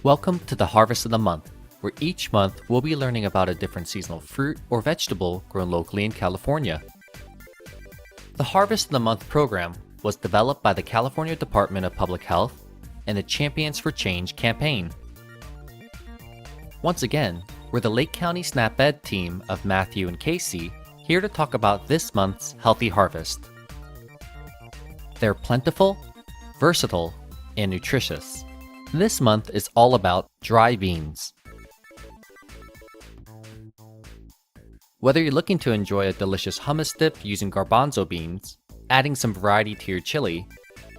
Welcome to the Harvest of the Month, where each month we'll be learning about a different seasonal fruit or vegetable grown locally in California. The Harvest of the Month program was developed by the California Department of Public Health and the Champions for Change campaign. Once again, we're the Lake County Snap Ed team of Matthew and Casey, here to talk about this month's healthy harvest. They're plentiful, versatile, and nutritious. This month is all about dry beans. Whether you're looking to enjoy a delicious hummus dip using garbanzo beans, adding some variety to your chili,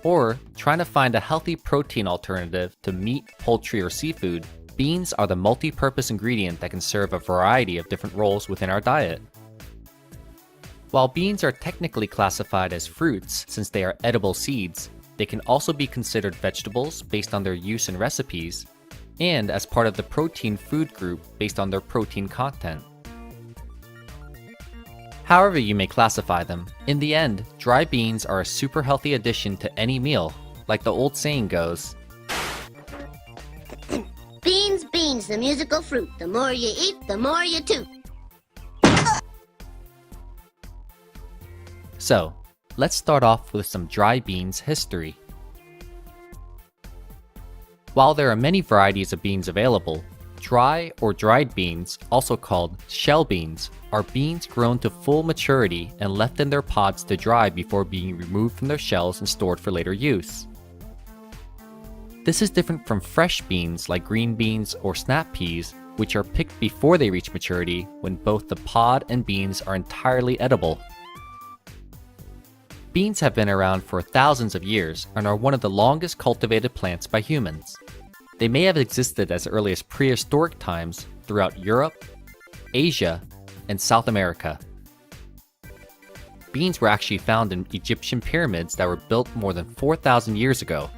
or trying to find a healthy protein alternative to meat, poultry, or seafood, beans are the multi-purpose ingredient that can serve a variety of different roles within our diet. While beans are technically classified as fruits since they are edible seeds, they can also be considered vegetables based on their use in recipes, and as part of the protein food group based on their protein content. However you may classify them, in the end, dry beans are a super healthy addition to any meal. Like the old saying goes, Beans, beans, the musical fruit. The more you eat, the more you toot. So, let's start off with some dry beans history. While there are many varieties of beans available, dry or dried beans, also called shell beans, are beans grown to full maturity and left in their pods to dry before being removed from their shells and stored for later use. This is different from fresh beans like green beans or snap peas, which are picked before they reach maturity when both the pod and beans are entirely edible. Beans have been around for thousands of years and are one of the longest cultivated plants by humans. They may have existed as early as prehistoric times throughout Europe, Asia, and South America. Beans were actually found in Egyptian pyramids that were built more than 4,000 years ago.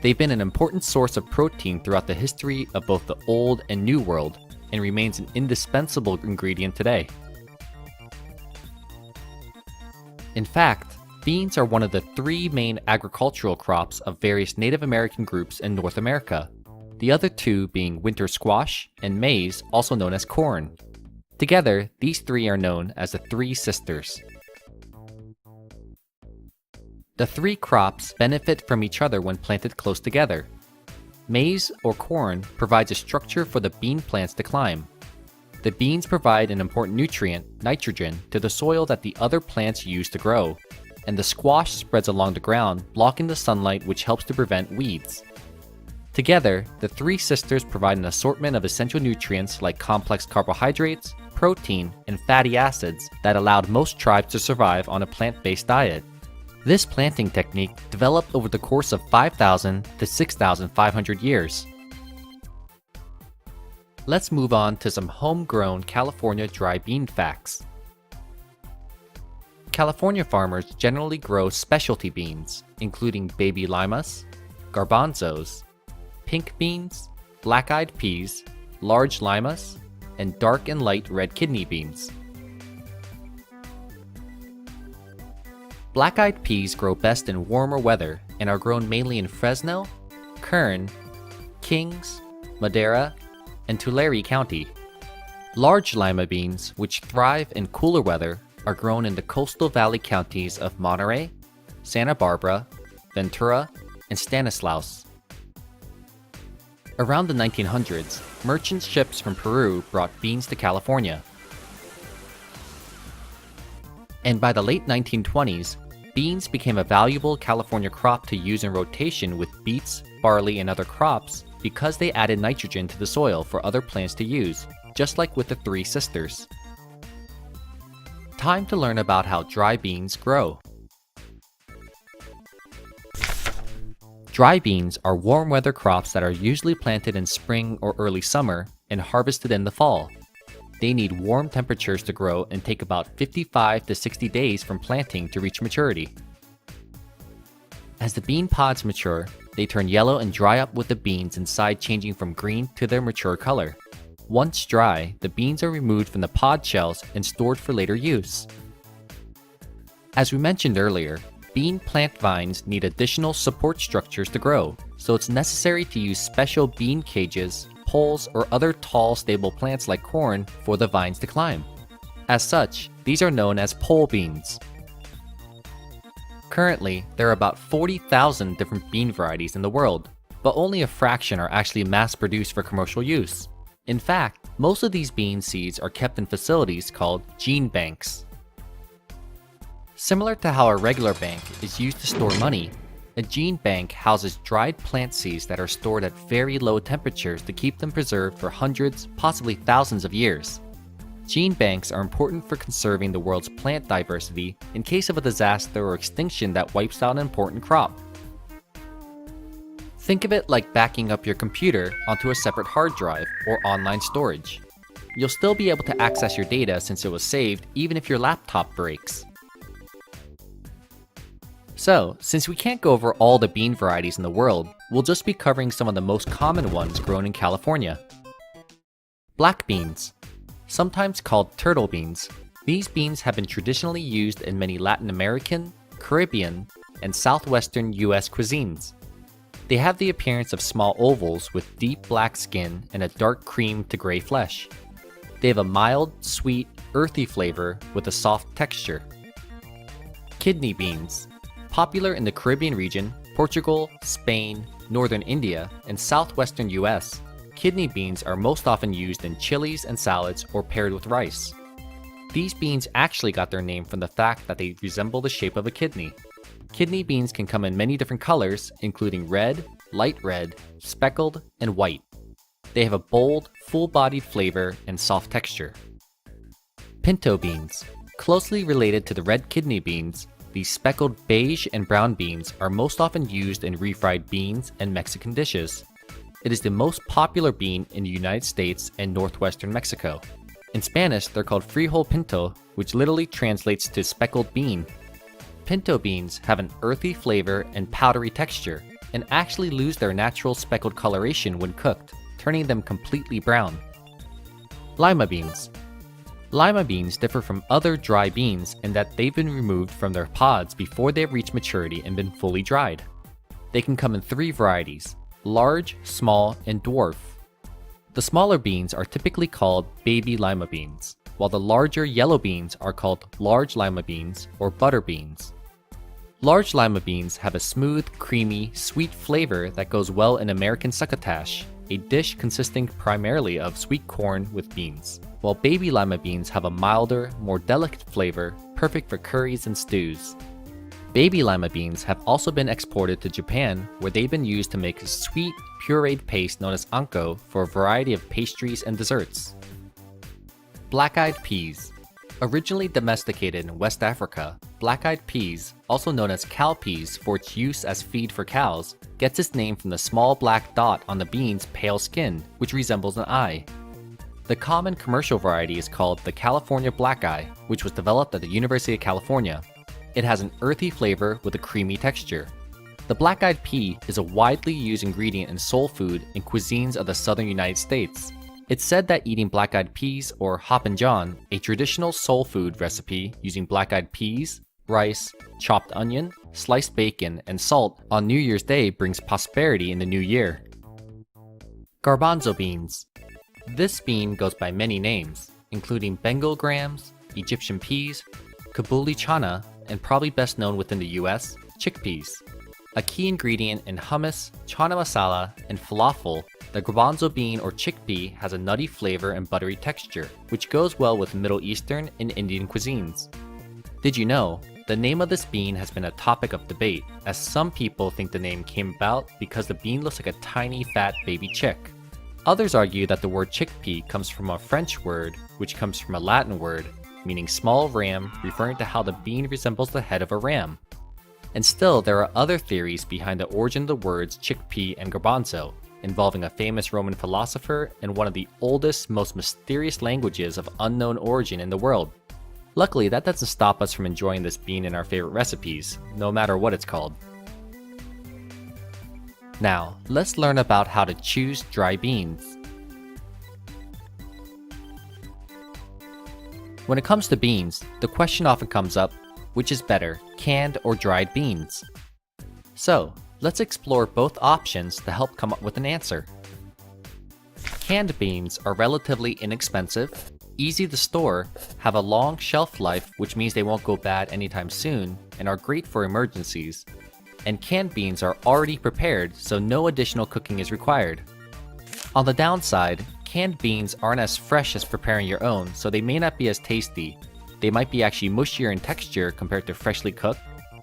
They've been an important source of protein throughout the history of both the Old and New World, and remains an indispensable ingredient today. In fact, beans are one of the three main agricultural crops of various Native American groups in North America, the other two being winter squash and maize, also known as corn. Together, these three are known as the Three Sisters. The three crops benefit from each other when planted close together. Maize, or corn, provides a structure for the bean plants to climb. The beans provide an important nutrient, nitrogen, to the soil that the other plants use to grow, and the squash spreads along the ground, blocking the sunlight, which helps to prevent weeds. Together, the Three Sisters provide an assortment of essential nutrients like complex carbohydrates, protein, and fatty acids that allowed most tribes to survive on a plant-based diet. This planting technique developed over the course of 5,000 to 6,500 years. Let's move on to some homegrown California dry bean facts. California farmers generally grow specialty beans, including baby limas, garbanzos, pink beans, black-eyed peas, large limas, and dark and light red kidney beans. Black-eyed peas grow best in warmer weather and are grown mainly in Fresno, Kern, Kings, Madera, and Tulare County. Large lima beans, which thrive in cooler weather, are grown in the coastal valley counties of Monterey, Santa Barbara, Ventura, and Stanislaus. Around the 1900s, merchant ships from Peru brought beans to California. And by the late 1920s, beans became a valuable California crop to use in rotation with beets, barley, and other crops because they added nitrogen to the soil for other plants to use, just like with the Three Sisters. Time to learn about how dry beans grow. Dry beans are warm weather crops that are usually planted in spring or early summer and harvested in the fall. They need warm temperatures to grow and take about 55 to 60 days from planting to reach maturity. As the bean pods mature, they turn yellow and dry up with the beans inside changing from green to their mature color. Once dry, the beans are removed from the pod shells and stored for later use. As we mentioned earlier, bean plant vines need additional support structures to grow, so it's necessary to use special bean cages, poles, or other tall, stable plants like corn for the vines to climb. As such, these are known as pole beans. Currently, there are about 40,000 different bean varieties in the world, but only a fraction are actually mass-produced for commercial use. In fact, most of these bean seeds are kept in facilities called gene banks. Similar to how a regular bank is used to store money, a gene bank houses dried plant seeds that are stored at very low temperatures to keep them preserved for hundreds, possibly thousands of years. Gene banks are important for conserving the world's plant diversity in case of a disaster or extinction that wipes out an important crop. Think of it like backing up your computer onto a separate hard drive or online storage. You'll still be able to access your data since it was saved even if your laptop breaks. So, since we can't go over all the bean varieties in the world, we'll just be covering some of the most common ones grown in California. Black beans. Sometimes called turtle beans, these beans have been traditionally used in many Latin American, Caribbean, and southwestern US cuisines. They have the appearance of small ovals with deep black skin and a dark cream to gray flesh. They have a mild, sweet, earthy flavor with a soft texture. Kidney beans. Popular in the Caribbean region, Portugal, Spain, northern India, and southwestern US, kidney beans are most often used in chilies and salads or paired with rice. These beans actually got their name from the fact that they resemble the shape of a kidney. Kidney beans can come in many different colors, including red, light red, speckled, and white. They have a bold, full-bodied flavor and soft texture. Pinto beans. Closely related to the red kidney beans, these speckled beige and brown beans are most often used in refried beans and Mexican dishes. It is the most popular bean in the United States and northwestern Mexico. In Spanish, they're called frijol pinto, which literally translates to speckled bean. Pinto beans have an earthy flavor and powdery texture, and actually lose their natural speckled coloration when cooked, turning them completely brown. Lima beans. Lima beans differ from other dry beans in that they've been removed from their pods before they've reached maturity and been fully dried. They can come in 3 varieties: large, small, and dwarf. The smaller beans are typically called baby lima beans, while the larger yellow beans are called large lima beans or butter beans. Large lima beans have a smooth, creamy, sweet flavor that goes well in American succotash, a dish consisting primarily of sweet corn with beans, while baby lima beans have a milder, more delicate flavor, perfect for curries and stews. Baby lima beans have also been exported to Japan, where they've been used to make a sweet, pureed paste known as anko for a variety of pastries and desserts. Black-eyed peas. Originally domesticated in West Africa, black-eyed peas, also known as cow peas for its use as feed for cows, gets its name from the small black dot on the bean's pale skin, which resembles an eye. The common commercial variety is called the California Black Eye, which was developed at the University of California. It has an earthy flavor with a creamy texture. The black-eyed pea is a widely used ingredient in soul food in cuisines of the southern United States. It's said that eating black-eyed peas or hoppin' john, a traditional soul food recipe using black-eyed peas, rice, chopped onion, sliced bacon, and salt on New Year's Day brings prosperity in the new year. Garbanzo beans. This bean goes by many names, including Bengal grams, Egyptian peas, Kabuli chana, and probably best known within the US, chickpeas. A key ingredient in hummus, chana masala, and falafel, the garbanzo bean or chickpea has a nutty flavor and buttery texture, which goes well with Middle Eastern and Indian cuisines. Did you know, the name of this bean has been a topic of debate, as some people think the name came about because the bean looks like a tiny fat baby chick. Others argue that the word chickpea comes from a French word, which comes from a Latin word, meaning small ram, referring to how the bean resembles the head of a ram. And still, there are other theories behind the origin of the words chickpea and garbanzo, involving a famous Roman philosopher and one of the oldest, most mysterious languages of unknown origin in the world. Luckily, that doesn't stop us from enjoying this bean in our favorite recipes, no matter what it's called. Now, let's learn about how to choose dry beans. When it comes to beans, the question often comes up, Which is better, canned or dried beans? So, let's explore both options to help come up with an answer. Canned beans are relatively inexpensive, easy to store, have a long shelf life which means they won't go bad anytime soon, and are great for emergencies. And canned beans are already prepared, so no additional cooking is required. On the downside, canned beans aren't as fresh as preparing your own, so they may not be as tasty. They might be actually mushier in texture compared to freshly cooked,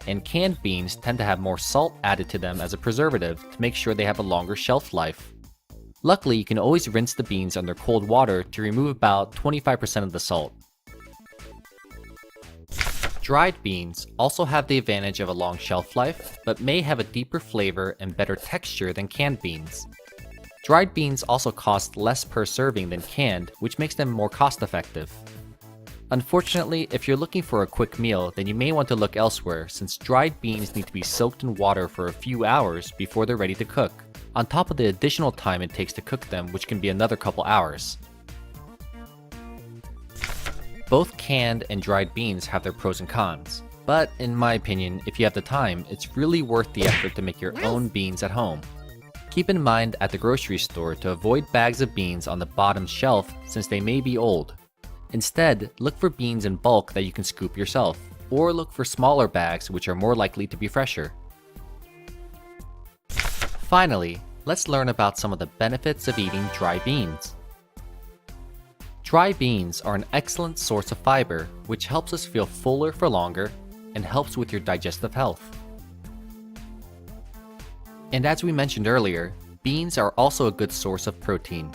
and canned beans tend to have more salt added to them as a preservative to make sure they have a longer shelf life. Luckily, you can always rinse the beans under cold water to remove about 25% of the salt. Dried beans also have the advantage of a long shelf life, but may have a deeper flavor and better texture than canned beans. Dried beans also cost less per serving than canned, which makes them more cost-effective. Unfortunately, if you're looking for a quick meal, then you may want to look elsewhere since dried beans need to be soaked in water for a few hours before they're ready to cook, on top of the additional time it takes to cook them, which can be another couple hours. Both canned and dried beans have their pros and cons, but in my opinion, if you have the time, it's really worth the effort to make your own beans at home. Keep in mind at the grocery store to avoid bags of beans on the bottom shelf since they may be old. Instead, look for beans in bulk that you can scoop yourself, or look for smaller bags which are more likely to be fresher. Finally, let's learn about some of the benefits of eating dry beans. Dry beans are an excellent source of fiber, which helps us feel fuller for longer and helps with your digestive health. And as we mentioned earlier, beans are also a good source of protein.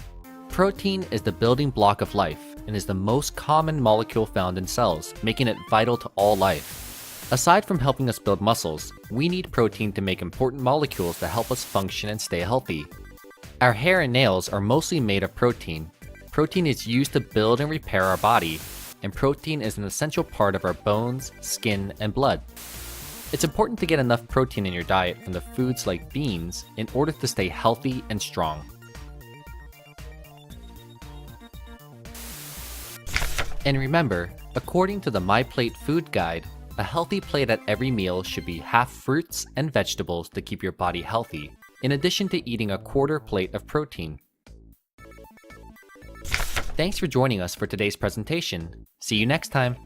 Protein is the building block of life and is the most common molecule found in cells, making it vital to all life. Aside from helping us build muscles, we need protein to make important molecules that help us function and stay healthy. Our hair and nails are mostly made of protein. Protein is used to build and repair our body, and protein is an essential part of our bones, skin, and blood. It's important to get enough protein in your diet from the foods like beans in order to stay healthy and strong. And remember, according to the My Plate Food Guide, a healthy plate at every meal should be half fruits and vegetables to keep your body healthy, in addition to eating a quarter plate of protein. Thanks for joining us for today's presentation. See you next time!